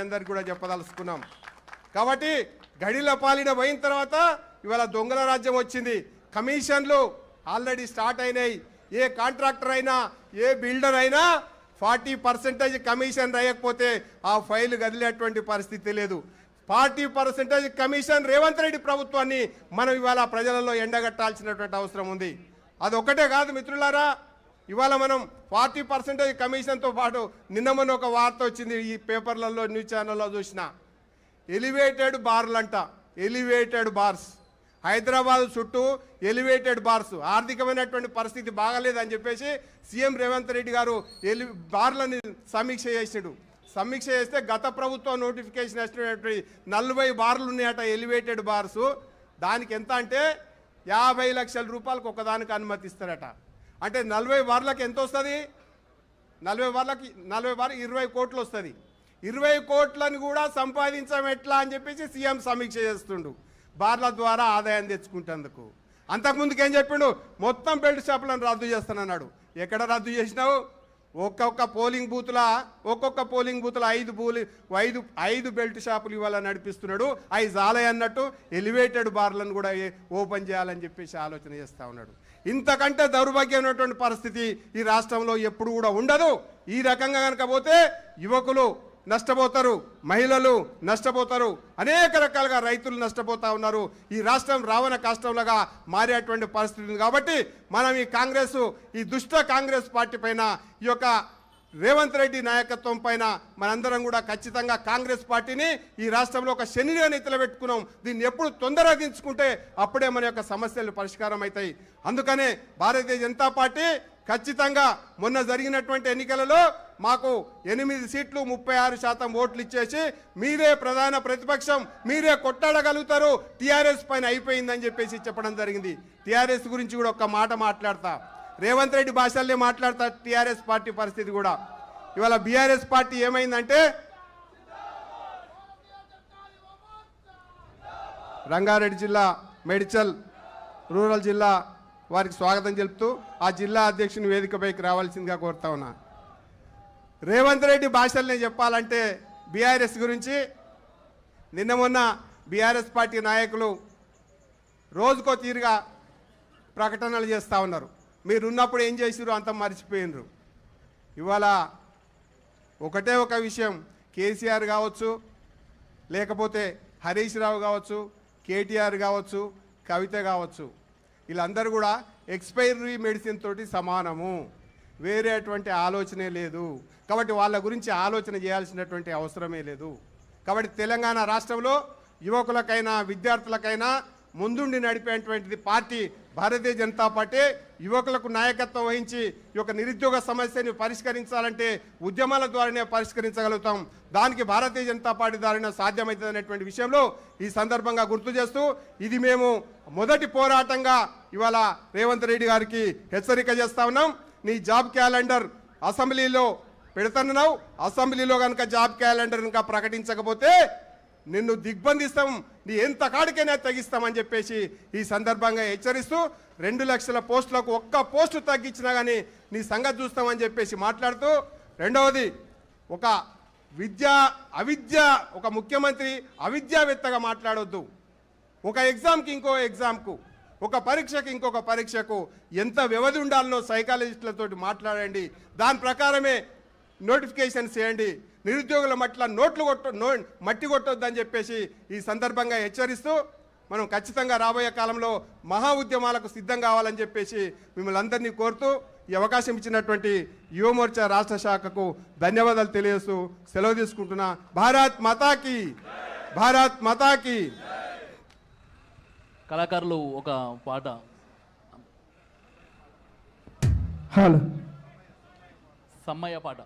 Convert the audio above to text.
అందరికి కూడా చెప్పదలుచుకున్నాం. కాబట్టి గడిల పాలన పోయిన తర్వాత ఇవాళ దొంగల రాజ్యం వచ్చింది. కమిషన్లు ఆల్రెడీ స్టార్ట్ అయినాయి. ఏ కాంట్రాక్టర్ అయినా ఏ బిల్డర్ అయినా 40% కమిషన్ రాయకపోతే ఆ ఫైల్ కదిలేటువంటి పరిస్థితి లేదు. 40% కమిషన్ రేవంత్ రెడ్డి ప్రభుత్వాన్ని మనం ఇవాళ ప్రజలలో ఎండగట్టాల్సినటువంటి అవసరం ఉంది. అదొక్కటే కాదు మిత్రులారా, ఇవాళ మనం 40% కమిషన్తో పాటు నిన్న మొన్న ఒక వార్త వచ్చింది, ఈ పేపర్లలో న్యూస్ ఛానల్లో చూసిన. ఎలివేటెడ్ బార్లంట, ఎలివేటెడ్ బార్స్ హైదరాబాద్ చుట్టూ ఎలివేటెడ్ బార్స్. ఆర్థికమైనటువంటి పరిస్థితి బాగలేదని చెప్పేసి సీఎం రేవంత్ రెడ్డి గారు బార్లని సమీక్ష చేసాడు. సమీక్ష చేస్తే గత ప్రభుత్వం నోటిఫికేషన్ వచ్చినటువంటి 40 బార్లు ఉన్నాయట ఎలివేటెడ్ బార్సు. దానికి ఎంత అంటే 50 లక్షల రూపాయలకు ఒకదానికి అనుమతిస్తారట. అంటే 40 బార్లకు ఎంత వస్తుంది? 40 బార్లకి 20 కోట్లు వస్తుంది. 20 కోట్లను కూడా సంపాదించడం ఎట్లా అని చెప్పేసి సీఎం సమీక్ష చేస్తుండు బార్ల ద్వారా ఆదాయం తెచ్చుకుంటేందుకు. అంతకుముందుకు ఏం చెప్పిండు? మొత్తం బెల్ట్ షాపులను రద్దు చేస్తానన్నాడు. ఎక్కడ రద్దు చేసినావు? ఒక్కొక్క పోలింగ్ బూత్ల 5 బెల్ట్ షాపులు ఇవాళ నడిపిస్తున్నాడు. అవి జాలే అన్నట్టు ఎలివేటెడ్ బార్లను కూడా ఓపెన్ చేయాలని చెప్పేసి ఆలోచన చేస్తూ ఉన్నాడు. ఇంతకంటే దౌర్భాగ్యమైనటువంటి పరిస్థితి ఈ రాష్ట్రంలో ఎప్పుడు కూడా ఉండదు. ఈ రకంగా కనుక పోతే యువకులు నష్టపోతారు, మహిళలు నష్టపోతారు, అనేక రకాలుగా రైతులు నష్టపోతూ ఉన్నారు. ఈ రాష్ట్రం రావణ కాష్టంలాగా మారేటువంటి పరిస్థితి ఉంది. కాబట్టి మనం ఈ దుష్ట కాంగ్రెస్ పార్టీ పైన, ఈ యొక్క రేవంత్ రెడ్డి నాయకత్వం పైన మనందరం కూడా ఖచ్చితంగా కాంగ్రెస్ పార్టీని ఈ రాష్ట్రంలో ఒక శనిగా నెత్తిలో పెట్టుకున్నాం. దీన్ని ఎప్పుడు తొందరగా దించుకుంటే అప్పుడే మన యొక్క సమస్యలు పరిష్కారం అవుతాయి. అందుకనే భారతీయ జనతా పార్టీ ఖచ్చితంగా మొన్న జరిగినటువంటి ఎన్నికలలో మాకు 8 సీట్లు 36% ఓట్లు ఇచ్చేసి మీరే ప్రధాన ప్రతిపక్షం, మీరే కొట్టాడగలుగుతారు, టీఆర్ఎస్ పైన అయిపోయిందని చెప్పేసి చెప్పడం జరిగింది. టీఆర్ఎస్ గురించి కూడా ఒక్క మాట మాట్లాడతా, రేవంత్ రెడ్డి భాషల్లే మాట్లాడతా. టీఆర్ఎస్ పార్టీ పరిస్థితి కూడా ఇవాళ బీఆర్ఎస్ పార్టీ ఏమైందంటే, రంగారెడ్డి జిల్లా మేడ్చల్ రూరల్ జిల్లా వారికి స్వాగతం చెప్తూ ఆ జిల్లా అధ్యక్షుని వేదికపైకి రావాల్సిందిగా కోరుతా ఉన్నా. రేవంత్ రెడ్డి భాషల్ని చెప్పాలంటే బీఆర్ఎస్ గురించి నిన్న మొన్న బీఆర్ఎస్ పార్టీ నాయకులు రోజుకో తీరుగా ప్రకటనలు చేస్తూ ఉన్నారు. మీరున్నప్పుడు ఏం చేసిరు అంత మర్చిపోయినరు. ఇవాళ ఒకటే ఒక విషయం, కేసీఆర్ కావచ్చు, లేకపోతే హరీష్ రావు కావచ్చు, కేటీఆర్ కావచ్చు, కవిత కావచ్చు, వీళ్ళందరూ కూడా ఎక్స్పైరీ మెడిసిన్ తోటి సమానము, వేరే అటువంటి ఆలోచనే లేదు. కాబట్టి వాళ్ళ గురించి ఆలోచన చేయాల్సినటువంటి అవసరమే లేదు. కాబట్టి తెలంగాణ రాష్ట్రంలో యువకులకైనా విద్యార్థులకైనా ముందుండి నడిపేటువంటిది పార్టీ భారతీయ జనతా పార్టీ. యువకులకు నాయకత్వం వహించి ఈ యొక్క నిరుద్యోగ సమస్యని పరిష్కరించాలంటే ఉద్యమాల ద్వారానే పరిష్కరించగలుగుతాం. దానికి భారతీయ జనతా పార్టీ ద్వారా సాధ్యమవుతుంది అనేటువంటి విషయంలో ఈ సందర్భంగా గుర్తు చేస్తూ, ఇది మేము మొదటి పోరాటంగా ఇవాళ రేవంత్ రెడ్డి గారికి హెచ్చరిక చేస్తా ఉన్నాం. నీ జాబ్ క్యాలెండర్ అసెంబ్లీలో పెడుతున్నావు, అసెంబ్లీలో కనుక జాబ్ క్యాలెండర్ కనుక ప్రకటించకపోతే నిన్ను దిగ్బంధిస్తాం, నీ ఎంత కాడికైనా తగ్గిస్తామని చెప్పేసి ఈ సందర్భంగా హెచ్చరిస్తూ, 2 లక్షల పోస్టులకు ఒక్క పోస్టు తగ్గించినా కానీ నీ సంగతి చూస్తామని చెప్పేసి మాట్లాడుతూ, రెండవది ఒక ముఖ్యమంత్రి అవిద్యావేత్తగా మాట్లాడొద్దు. ఒక ఎగ్జామ్కి ఇంకో ఎగ్జామ్కు, ఒక పరీక్షకి ఇంకొక పరీక్షకు ఎంత వ్యవధి ఉండాలనో సైకాలజిస్టులతోటి మాట్లాడండి. దాని ప్రకారమే నోటిఫికేషన్స్ చేయండి. నిరుద్యోగుల మట్టి కొట్టొద్దని చెప్పేసి ఈ సందర్భంగా హెచ్చరిస్తూ, మనం ఖచ్చితంగా రాబోయే కాలంలో మహా ఉద్యమాలకు సిద్ధం కావాలని చెప్పేసి మిమ్మల్ని అందరినీ కోరుతూ, ఈ అవకాశం ఇచ్చినటువంటి యువమోర్చా రాష్ట్ర శాఖకు ధన్యవాదాలు తెలియజేస్తూ సెలవు తీసుకుంటున్నా. భారత్ మాతాకి, భారత్ మాతాకి. కళాకారులు ఒక పాట. హలో సమ్మయ్య పాట.